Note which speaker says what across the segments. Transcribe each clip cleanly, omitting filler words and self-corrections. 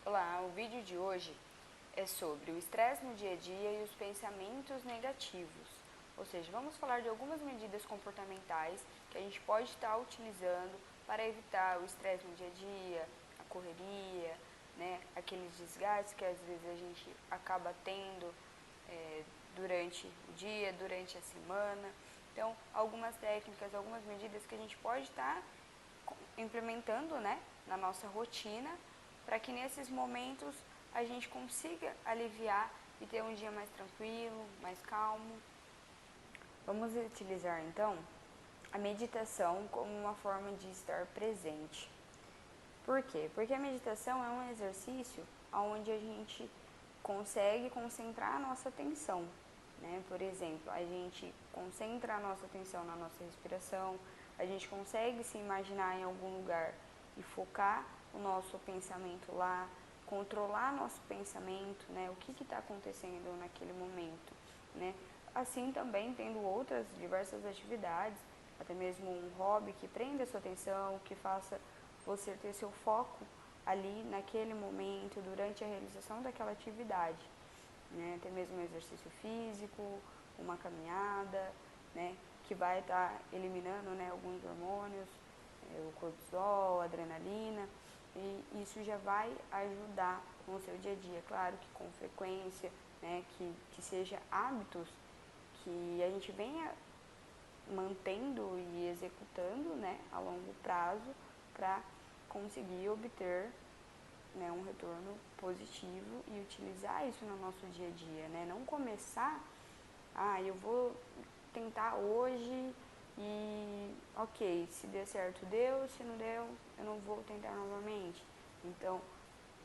Speaker 1: Olá, o vídeo de hoje é sobre o estresse no dia a dia e os pensamentos negativos. Ou seja, vamos falar de algumas medidas comportamentais que a gente pode estar utilizando para evitar o estresse no dia a dia, a correria, aqueles desgastes que às vezes a gente acaba tendo durante o dia, durante a semana. Então, algumas técnicas, algumas medidas que a gente pode estar implementando, na nossa rotina, para que nesses momentos a gente consiga aliviar e ter um dia mais tranquilo, mais calmo. Vamos utilizar então a meditação como uma forma de estar presente. Por quê? Porque a meditação é um exercício onde a gente consegue concentrar a nossa atenção. Por exemplo, a gente concentra a nossa atenção na nossa respiração, a gente consegue se imaginar em algum lugar e focar o nosso pensamento lá, controlar nosso pensamento, o que está acontecendo naquele momento. Assim também tendo outras diversas atividades, até mesmo um hobby que prenda a sua atenção, que faça você ter seu foco ali naquele momento, durante a realização daquela atividade. Até mesmo um exercício físico, uma caminhada, que vai estar eliminando alguns hormônios, o cortisol, a adrenalina, e isso já vai ajudar no seu dia a dia. Claro que com frequência, que seja hábitos que a gente venha mantendo e executando a longo prazo para conseguir obter um retorno positivo e utilizar isso no nosso dia a dia, Não começar, eu vou tentar hoje e ok, se der certo deu, se não deu, eu não vou tentar novamente. Então,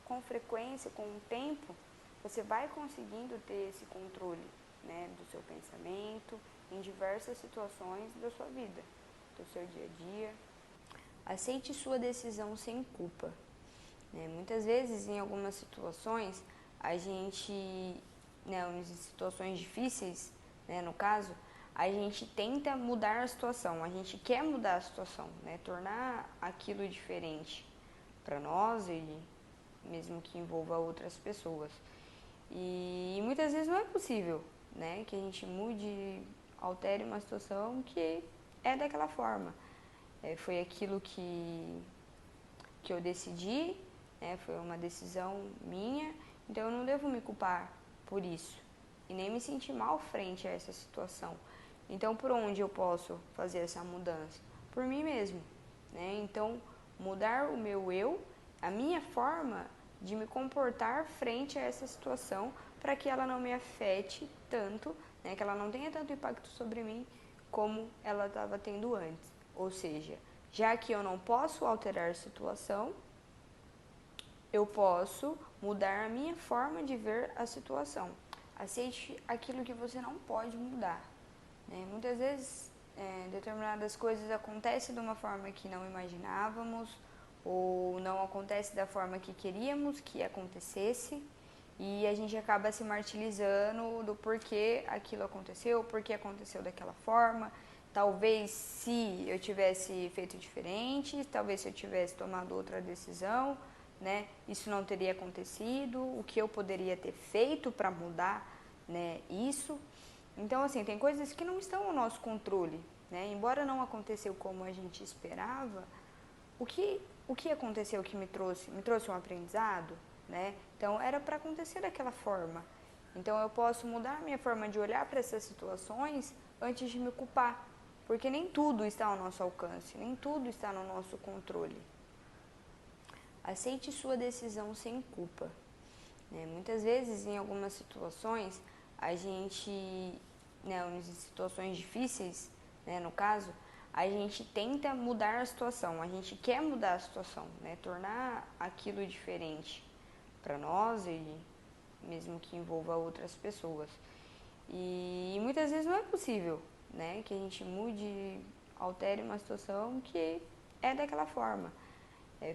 Speaker 1: com frequência, com o tempo, você vai conseguindo ter esse controle, do seu pensamento em diversas situações da sua vida, do seu dia a dia. Aceite sua decisão sem culpa. Muitas vezes, em algumas situações, a gente, em situações difíceis, no caso, a gente tenta mudar a situação, a gente quer mudar a situação, tornar aquilo diferente para nós e mesmo que envolva outras pessoas. E muitas vezes não é possível, que a gente mude, altere uma situação que é daquela forma. Foi aquilo que eu decidi, foi uma decisão minha, então eu não devo me culpar por isso e nem me sentir mal frente a essa situação. Então, por onde eu posso fazer essa mudança? Por mim mesmo, Então, mudar o meu eu, a minha forma de me comportar frente a essa situação para que ela não me afete tanto, que ela não tenha tanto impacto sobre mim como ela estava tendo antes. Ou seja, já que eu não posso alterar a situação, eu posso mudar a minha forma de ver a situação. Aceite aquilo que você não pode mudar. Muitas vezes, determinadas coisas acontecem de uma forma que não imaginávamos ou não acontece da forma que queríamos que acontecesse e a gente acaba se martirizando do porquê aquilo aconteceu, porquê aconteceu daquela forma. Talvez se eu tivesse feito diferente, talvez se eu tivesse tomado outra decisão, isso não teria acontecido, o que eu poderia ter feito para mudar, isso. Então, assim, tem coisas que não estão no nosso controle, Embora não aconteceu como a gente esperava, o que aconteceu que me trouxe um aprendizado, Então, era para acontecer daquela forma. Então, eu posso mudar a minha forma de olhar para essas situações antes de me culpar, porque nem tudo está ao nosso alcance, nem tudo está no nosso controle. Aceite sua decisão sem culpa. Muitas vezes, em algumas situações, a gente, em situações difíceis, no caso, a gente tenta mudar a situação, a gente quer mudar a situação, tornar aquilo diferente para nós e mesmo que envolva outras pessoas. E muitas vezes não é possível, que a gente mude, altere uma situação que é daquela forma.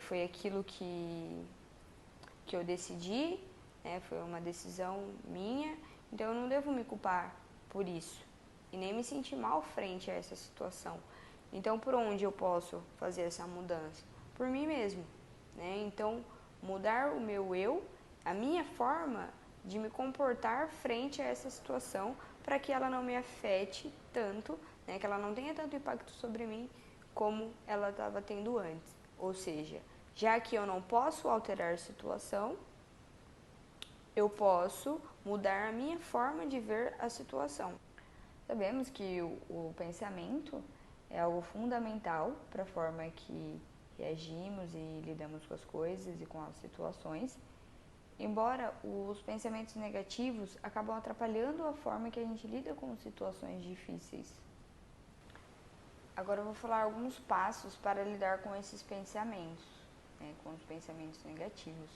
Speaker 1: Foi aquilo que eu decidi, foi uma decisão minha, então eu não devo me culpar por isso e nem me sentir mal frente a essa situação. Então, por onde eu posso fazer essa mudança? Por mim mesmo, Então, mudar o meu eu, a minha forma de me comportar frente a essa situação para que ela não me afete tanto, né, que ela não tenha tanto impacto sobre mim como ela estava tendo antes. Ou seja, já que eu não posso alterar a situação, eu posso mudar a minha forma de ver a situação. Sabemos que o pensamento é algo fundamental para a forma que reagimos e lidamos com as coisas e com as situações, embora os pensamentos negativos acabam atrapalhando a forma que a gente lida com situações difíceis. Agora eu vou falar alguns passos para lidar com esses pensamentos, né, com os pensamentos negativos.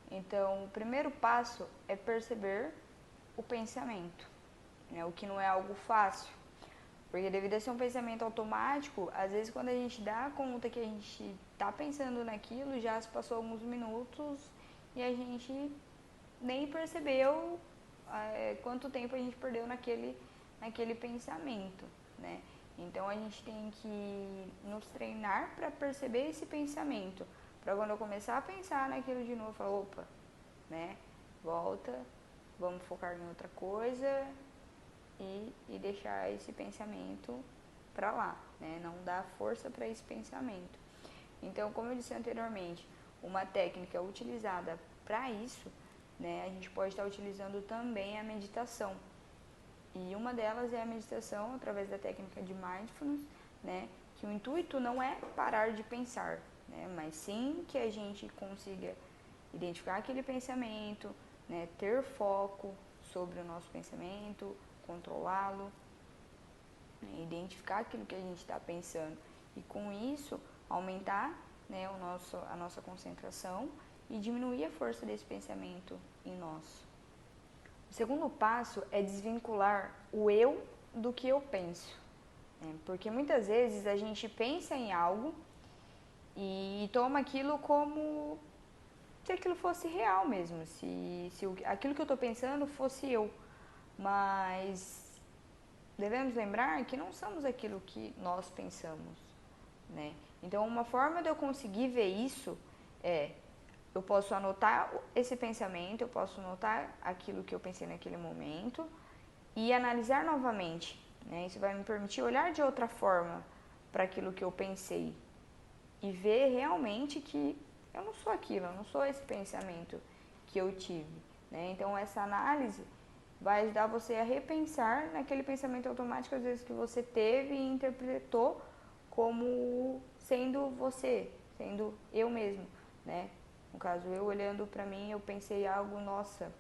Speaker 1: Então, o primeiro passo é perceber o pensamento, né, o que não é algo fácil, porque devido a ser um pensamento automático, às vezes quando a gente dá conta que a gente está pensando naquilo, já se passou alguns minutos e a gente nem percebeu quanto tempo a gente perdeu naquele pensamento, né? Então a gente tem que nos treinar para perceber esse pensamento, para quando eu começar a pensar naquilo de novo, falar, opa, né? Volta, vamos focar em outra coisa e deixar esse pensamento para lá, né? Não dar força para esse pensamento. Então, como eu disse anteriormente, uma técnica utilizada para isso, né? A gente pode estar utilizando também a meditação. E uma delas é a meditação através da técnica de mindfulness, né? Que o intuito não é parar de pensar, né? Mas sim que a gente consiga identificar aquele pensamento, né? Ter foco sobre o nosso pensamento, controlá-lo, né? Identificar aquilo que a gente está pensando e com isso aumentar, né, a nossa concentração e diminuir a força desse pensamento em nós. O segundo passo é desvincular o eu do que eu penso, né? Porque muitas vezes a gente pensa em algo e toma aquilo como se aquilo fosse real mesmo, se aquilo que eu estou pensando fosse eu, mas devemos lembrar que não somos aquilo que nós pensamos, né? Então, uma forma de eu conseguir ver isso é, eu posso anotar esse pensamento, eu posso anotar aquilo que eu pensei naquele momento e analisar novamente, né? Isso vai me permitir olhar de outra forma para aquilo que eu pensei e ver realmente que eu não sou aquilo, eu não sou esse pensamento que eu tive, né? Então, essa análise vai ajudar você a repensar naquele pensamento automático, às vezes, que você teve e interpretou como sendo você, sendo eu mesmo, né? No caso, eu olhando pra mim, eu pensei algo, nossa,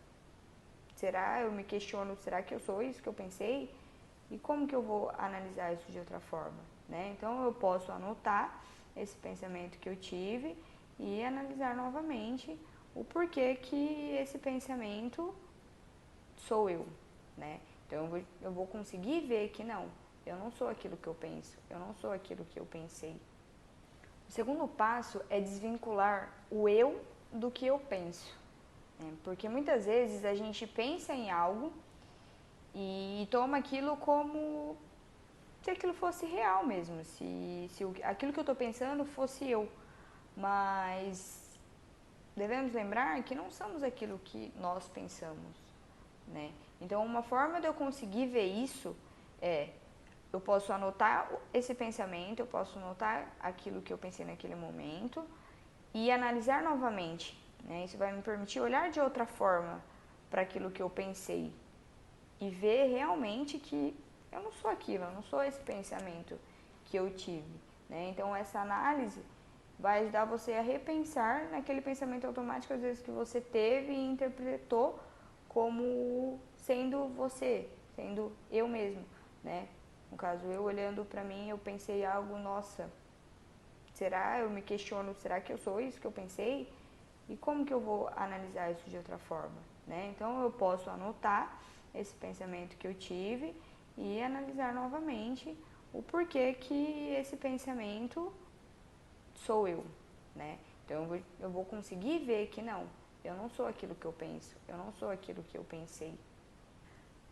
Speaker 1: será? Eu me questiono, será que eu sou isso que eu pensei? E como que eu vou analisar isso de outra forma, né? Então, eu posso anotar esse pensamento que eu tive e analisar novamente o porquê que esse pensamento sou eu, né? Então eu vou conseguir ver que não, eu não sou aquilo que eu penso, eu não sou aquilo que eu pensei. O segundo passo é desvincular o eu do que eu penso, né? Porque muitas vezes a gente pensa em algo e toma aquilo como se aquilo fosse real mesmo, se aquilo que eu estou pensando fosse eu, mas devemos lembrar que não somos aquilo que nós pensamos, né? Então, uma forma de eu conseguir ver isso é, eu posso anotar esse pensamento, eu posso anotar aquilo que eu pensei naquele momento e analisar novamente, né? Isso vai me permitir olhar de outra forma para aquilo que eu pensei e ver realmente que eu não sou aquilo, eu não sou esse pensamento que eu tive, né? Então, essa análise vai ajudar você a repensar naquele pensamento automático, às vezes, que você teve e interpretou como sendo você, sendo eu mesmo, né? No caso, eu olhando pra mim, eu pensei algo, nossa, será? Eu me questiono, será que eu sou isso que eu pensei? E como que eu vou analisar isso de outra forma, né? Então, eu posso anotar esse pensamento que eu tive e analisar novamente o porquê que esse pensamento sou eu, né? Então, eu vou conseguir ver que não, eu não sou aquilo que eu penso, eu não sou aquilo que eu pensei.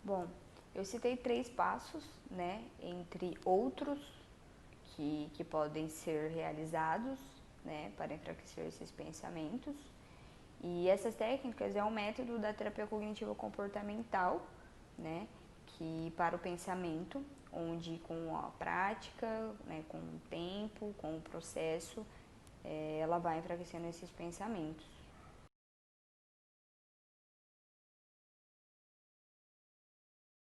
Speaker 1: Bom, eu citei 3 passos, né, entre outros que podem ser realizados, né, para enfraquecer esses pensamentos. E essas técnicas é um método da terapia cognitivo comportamental, né, que para o pensamento, onde com a prática, né, com o tempo, com o processo, ela vai enfraquecendo esses pensamentos.